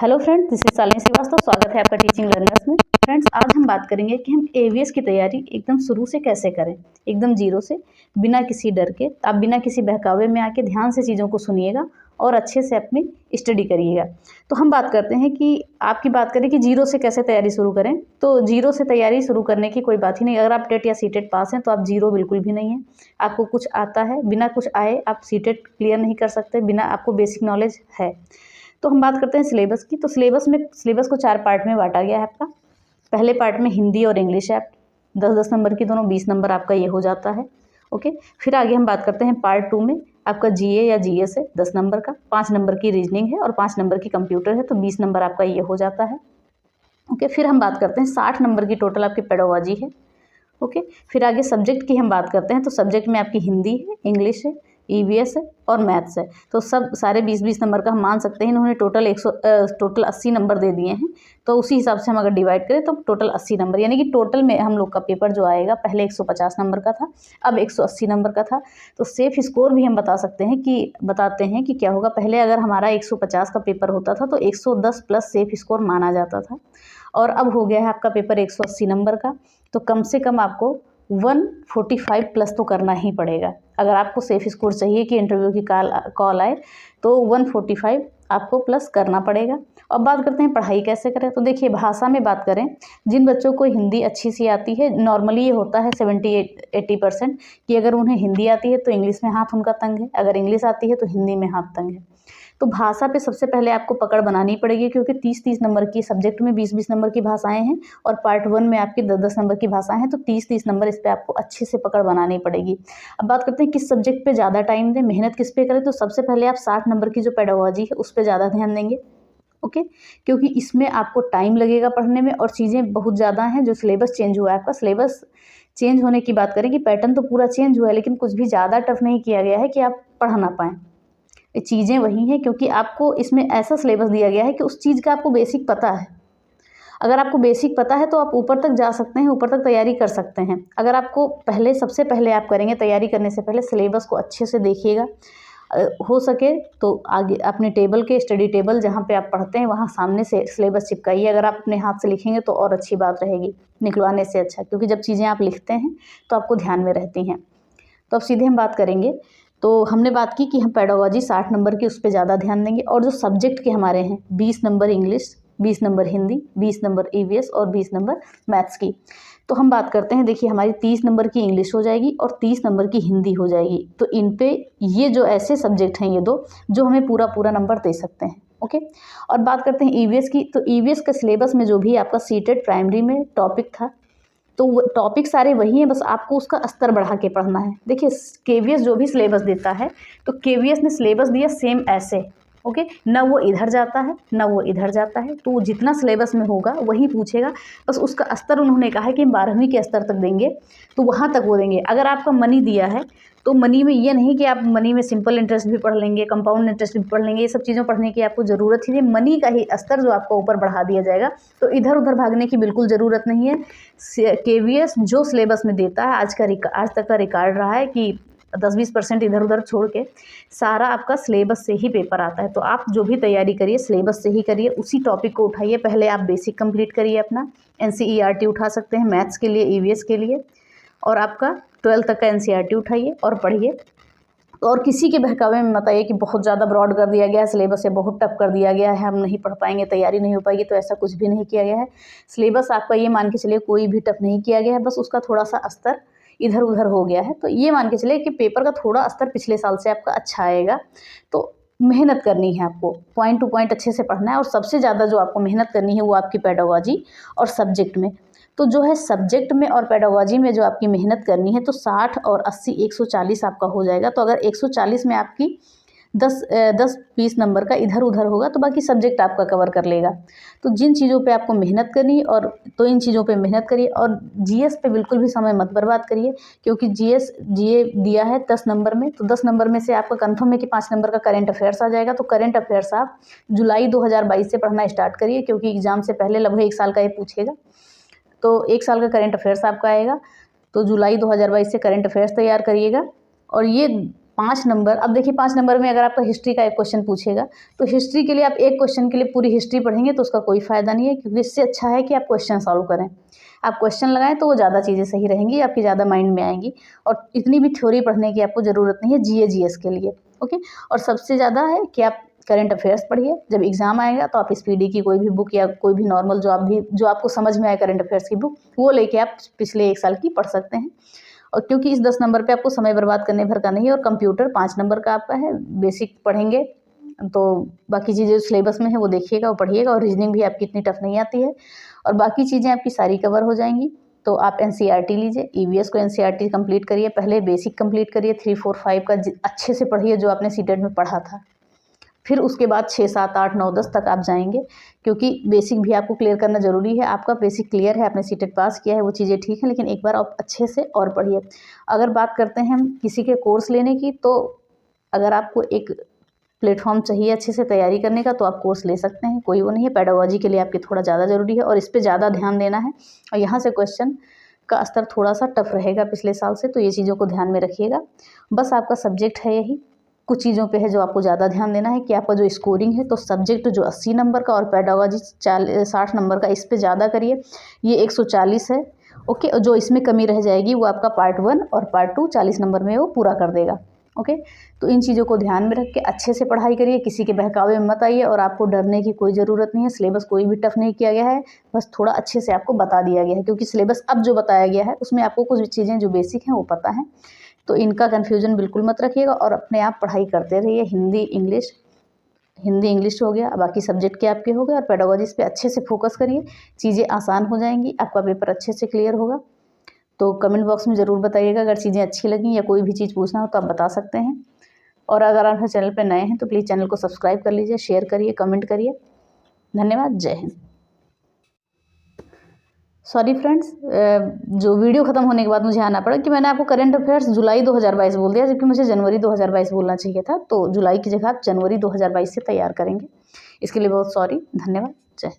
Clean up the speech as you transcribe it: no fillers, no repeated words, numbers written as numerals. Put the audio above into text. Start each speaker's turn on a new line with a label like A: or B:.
A: Hello friends, this is Shalini Srivastava. स्वागत है आपका टीचिंग लर्नर्स में। फ्रेंड्स, आज हम बात करेंगे कि हम एवीएस की तैयारी एकदम शुरू से कैसे करें, एकदम जीरो से, बिना किसी डर के। आप बिना किसी बहकावे में आके ध्यान से चीज़ों को सुनिएगा और अच्छे से अपनी स्टडी करिएगा। तो हम बात करते हैं कि आपकी बात करें कि जीरो से कैसे तैयारी शुरू करें। तो जीरो से तैयारी शुरू करने की कोई बात ही नहीं। अगर आप टेट या सीटेट पास हैं तो आप जीरो बिल्कुल भी नहीं है। आपको कुछ आता है, बिना कुछ आए आप सीटेट क्लियर नहीं कर सकते, बिना आपको बेसिक नॉलेज है। तो हम बात करते हैं सिलेबस की। तो सिलेबस को 4 पार्ट में बांटा गया है आपका। पहले पार्ट में हिंदी और इंग्लिश है, 10-10 नंबर की दोनों, 20 नंबर आपका ये हो जाता है। ओके, फिर आगे हम बात करते हैं पार्ट 2 में आपका जीए या जीएस है 10 नंबर का, 5 नंबर की रीजनिंग है और 5 नंबर की कंप्यूटर है, तो 20 नंबर आपका ये हो जाता है। ओके, फिर हम बात करते हैं 60 नंबर की टोटल आपकी पेडागोजी है। ओके, फिर आगे सब्जेक्ट की हम बात करते हैं। तो सब्जेक्ट में आपकी हिंदी है, इंग्लिश है, ईवीएस है और मैथ्स है। तो सब सारे 20-20 नंबर का हम मान सकते हैं। इन्होंने टोटल 80 नंबर दे दिए हैं। तो उसी हिसाब से हम अगर डिवाइड करें तो टोटल 80 नंबर, यानी कि टोटल में हम लोग का पेपर जो आएगा पहले 150 नंबर का था, अब 180 नंबर का था। तो सेफ स्कोर भी हम बताते हैं कि क्या होगा। पहले अगर हमारा 150 का पेपर होता था तो 110 प्लस सेफ स्कोर माना जाता था, और अब हो गया है आपका पेपर 180 नंबर का। तो कम से कम आपको 145 प्लस तो करना ही पड़ेगा। अगर आपको सेफ स्कोर चाहिए कि इंटरव्यू की कॉल आए तो 145 आपको प्लस करना पड़ेगा। अब बात करते हैं पढ़ाई कैसे करें। तो देखिए, भाषा में बात करें, जिन बच्चों को हिंदी अच्छी सी आती है, नॉर्मली ये होता है 70-80% कि अगर उन्हें हिंदी आती है तो इंग्लिश में हाथ उनका तंग है, अगर इंग्लिश आती है तो हिंदी में हाथ तंग है। तो भाषा पे सबसे पहले आपको पकड़ बनानी पड़ेगी, क्योंकि 30-30 नंबर की सब्जेक्ट में 20-20 नंबर की भाषाएं हैं और पार्ट 1 में आपकी 10-10 नंबर की भाषाएं हैं। तो 30-30 नंबर इस पे आपको अच्छे से पकड़ बनानी पड़ेगी। अब बात करते हैं किस सब्जेक्ट पे ज़्यादा टाइम दें, मेहनत किस पे करें। तो सबसे पहले आप 60 नंबर की जो पेडागोजी है उस पर ज़्यादा ध्यान देंगे। ओके, क्योंकि इसमें आपको टाइम लगेगा पढ़ने में और चीज़ें बहुत ज़्यादा हैं। जो सिलेबस चेंज हुआ है, आपका सिलेबस चेंज होने की बात करें कि पैटर्न तो पूरा चेंज हुआ है, लेकिन कुछ भी ज़्यादा टफ नहीं किया गया है कि आप पढ़ ना पाएँ। चीज़ें वही हैं, क्योंकि आपको इसमें ऐसा सिलेबस दिया गया है कि उस चीज़ का आपको बेसिक पता है। अगर आपको बेसिक पता है तो आप ऊपर तक जा सकते हैं, ऊपर तक तैयारी कर सकते हैं। अगर आपको सबसे पहले आप करेंगे तैयारी करने से पहले सिलेबस को अच्छे से देखिएगा। हो सके तो आगे अपने टेबल के स्टडी टेबल जहाँ पे आप पढ़ते हैं वहाँ सामने से सिलेबस चिपकाइए। अगर आप अपने हाथ से लिखेंगे तो और अच्छी बात रहेगी निकलवाने से अच्छा, क्योंकि जब चीज़ें आप लिखते हैं तो आपको ध्यान में रहती हैं। तो अब सीधे हम बात करेंगे। तो हमने बात की कि हम पेडागोजी 60 नंबर की, उस पर ज़्यादा ध्यान देंगे। और जो सब्जेक्ट के हमारे हैं 20 number English, 20 number Hindi, 20 number EVS और 20 नंबर मैथ्स की। तो हम बात करते हैं, देखिए हमारी 30 नंबर की इंग्लिश हो जाएगी और 30 नंबर की हिंदी हो जाएगी। तो इन पे ये जो ऐसे सब्जेक्ट हैं ये दो जो हमें पूरा नंबर दे सकते हैं। ओके, और बात करते हैं ईवीएस की। तो ईवीएस के सिलेबस में जो भी आपका सीटेट प्राइमरी में टॉपिक था, तो वो टॉपिक सारे वही हैं, बस आपको उसका स्तर बढ़ा के पढ़ना है। देखिए, केवीएस जो भी सिलेबस देता है तो केवीएस ने सिलेबस दिया सेम ऐसे। ओके, ना वो इधर जाता है ना वो इधर जाता है, तो जितना सिलेबस में होगा वही पूछेगा। बस उसका स्तर उन्होंने कहा है कि 12वीं के स्तर तक देंगे, तो वहाँ तक वो देंगे। अगर आपका मनी दिया है तो मनी में ये नहीं कि आप मनी में सिंपल इंटरेस्ट भी पढ़ लेंगे, कंपाउंड इंटरेस्ट भी पढ़ लेंगे, ये सब चीज़ों पढ़ने की आपको ज़रूरत ही नहीं। मनी का ही स्तर जो आपको ऊपर बढ़ा दिया जाएगा, तो इधर उधर भागने की बिल्कुल ज़रूरत नहीं है। केवीएस जो सिलेबस में देता है, आज तक का रिकॉर्ड रहा है कि 10-20% इधर उधर छोड़ के सारा आपका सिलेबस से ही पेपर आता है। तो आप जो भी तैयारी करिए सिलेबस से ही करिए, उसी टॉपिक को उठाइए। पहले आप बेसिक कंप्लीट करिए अपना, एनसीईआरटी उठा सकते हैं मैथ्स के लिए, ईवीएस के लिए, और आपका 12th तक का एनसीईआरटी उठाइए और पढ़िए। और किसी के बहकावे में मत आइए कि बहुत ज़्यादा ब्रॉड कर दिया गया है, सिलेबस से बहुत टफ कर दिया गया है, हम नहीं पढ़ पाएंगे, तैयारी नहीं हो पाएगी। तो ऐसा कुछ भी नहीं किया गया है। सिलेबस आपका ये मान के चलिए कोई भी टफ नहीं किया गया है, बस उसका थोड़ा सा स्तर इधर उधर हो गया है। तो ये मान के चलिए कि पेपर का थोड़ा स्तर पिछले साल से आपका अच्छा आएगा। तो मेहनत करनी है आपको, पॉइंट टू पॉइंट अच्छे से पढ़ना है। और सबसे ज़्यादा जो आपको मेहनत करनी है वो आपकी पेडागोजी और सब्जेक्ट में। तो जो है सब्जेक्ट में और पेडागोजी में जो आपकी मेहनत करनी है, तो 60 और 80 140 आपका हो जाएगा। तो अगर 140 में आपकी 10-20 नंबर का इधर उधर होगा तो बाकी सब्जेक्ट आपका कवर कर लेगा। तो जिन चीज़ों पे आपको मेहनत करनी है और तो इन चीज़ों पे मेहनत करिए। और जीएस पे बिल्कुल भी समय मत बर्बाद करिए, क्योंकि जीए दिया है 10 नंबर में, तो 10 नंबर में से आपका कंफर्म है कि 5 नंबर का करंट अफेयर्स आ जाएगा। तो करंट अफेयर्स आप जुलाई 2022 से पढ़ना स्टार्ट करिए, क्योंकि एग्ज़ाम से पहले लगभग 1 साल का ये पूछेगा। तो 1 साल का करंट अफेयर्स आपका आएगा, तो जुलाई 2022 से करंट अफेयर्स तैयार करिएगा। और ये 5 नंबर, अब देखिए 5 नंबर में अगर आपका हिस्ट्री का एक क्वेश्चन पूछेगा तो हिस्ट्री के लिए आप एक क्वेश्चन के लिए पूरी हिस्ट्री पढ़ेंगे तो उसका कोई फ़ायदा नहीं है, क्योंकि इससे अच्छा है कि आप क्वेश्चन सॉल्व करें। आप क्वेश्चन लगाएं तो वो ज़्यादा चीज़ें सही रहेंगी, आपकी ज़्यादा माइंड में आएंगी, और इतनी भी थ्योरी पढ़ने की आपको ज़रूरत नहीं है जीए जीएस के लिए। ओके, और सबसे ज़्यादा है कि आप करंट अफेयर्स पढ़िए। जब एग्जाम आएगा तो आप स्पीडी की कोई भी बुक या कोई भी नॉर्मल जो आपको समझ में आए करंट अफेयर्स की बुक, वो लेके आप पिछले 1 साल की पढ़ सकते हैं। और क्योंकि इस 10 नंबर पे आपको समय बर्बाद करने भर का नहीं है, और कंप्यूटर 5 नंबर का आपका है, बेसिक पढ़ेंगे तो बाकी चीज़ें सिलेबस में है वो देखिएगा, वो पढ़िएगा, और रीजनिंग भी आपकी इतनी टफ नहीं आती है, और बाकी चीज़ें आपकी सारी कवर हो जाएंगी। तो आप एनसीईआरटी लीजिए, ईवीएस को एनसीईआरटी कंप्लीट करिए, पहले बेसिक कंप्लीट करिए, 3, 4, 5 का अच्छे से पढ़िए जो आपने सीटेट में पढ़ा था। फिर उसके बाद 6, 7, 8, 9, 10 तक आप जाएंगे, क्योंकि बेसिक भी आपको क्लियर करना ज़रूरी है। आपका बेसिक क्लियर है, आपने सीटेट पास किया है, वो चीज़ें ठीक है, लेकिन एक बार आप अच्छे से और पढ़िए। अगर बात करते हैं हम किसी के कोर्स लेने की, तो अगर आपको एक प्लेटफॉर्म चाहिए अच्छे से तैयारी करने का तो आप कोर्स ले सकते हैं, कोई वो नहीं है। पेडागोजी के लिए आपके थोड़ा ज़्यादा ज़रूरी है और इस पर ज़्यादा ध्यान देना है, और यहाँ से क्वेश्चन का स्तर थोड़ा सा टफ रहेगा पिछले साल से, तो ये चीज़ों को ध्यान में रखिएगा। बस आपका सब्जेक्ट है यही, कुछ चीज़ों पे है जो आपको ज़्यादा ध्यान देना है कि आपका जो स्कोरिंग है, तो सब्जेक्ट जो 80 नंबर का और पेडागोजी 60 नंबर का, इस पे ज़्यादा करिए, ये 140 है। ओके, और जो इसमें कमी रह जाएगी वो आपका पार्ट 1 और पार्ट 2 40 नंबर में वो पूरा कर देगा। ओके, तो इन चीज़ों को ध्यान में रख के अच्छे से पढ़ाई करिए, किसी के बहकावे में मत आइए, और आपको डरने की कोई ज़रूरत नहीं है। सिलेबस कोई भी टफ नहीं किया गया है, बस थोड़ा अच्छे से आपको बता दिया गया है, क्योंकि सिलेबस अब जो बताया गया है उसमें आपको कुछ चीज़ें जो बेसिक हैं वो पता है, तो इनका कन्फ्यूजन बिल्कुल मत रखिएगा, और अपने आप पढ़ाई करते रहिए। हिंदी इंग्लिश हो गया, बाकी सब्जेक्ट के आपके हो गए, और पेडागोजी पे अच्छे से फोकस करिए, चीज़ें आसान हो जाएंगी, आपका पेपर अच्छे से क्लियर होगा। तो कमेंट बॉक्स में ज़रूर बताइएगा अगर चीज़ें अच्छी लगी या कोई भी चीज़ पूछना हो तो आप बता सकते हैं। और अगर आप चैनल पर नए हैं तो प्लीज़ चैनल को सब्सक्राइब कर लीजिए, शेयर करिए, कमेंट करिए। धन्यवाद, जय हिंद। सॉरी फ्रेंड्स, जो वीडियो ख़त्म होने के बाद मुझे आना पड़ा कि मैंने आपको करंट अफेयर्स जुलाई 2022 बोल दिया, जबकि मुझे जनवरी 2022 बोलना चाहिए था। तो जुलाई की जगह आप जनवरी 2022 से तैयार करेंगे, इसके लिए बहुत सॉरी। धन्यवाद, जय।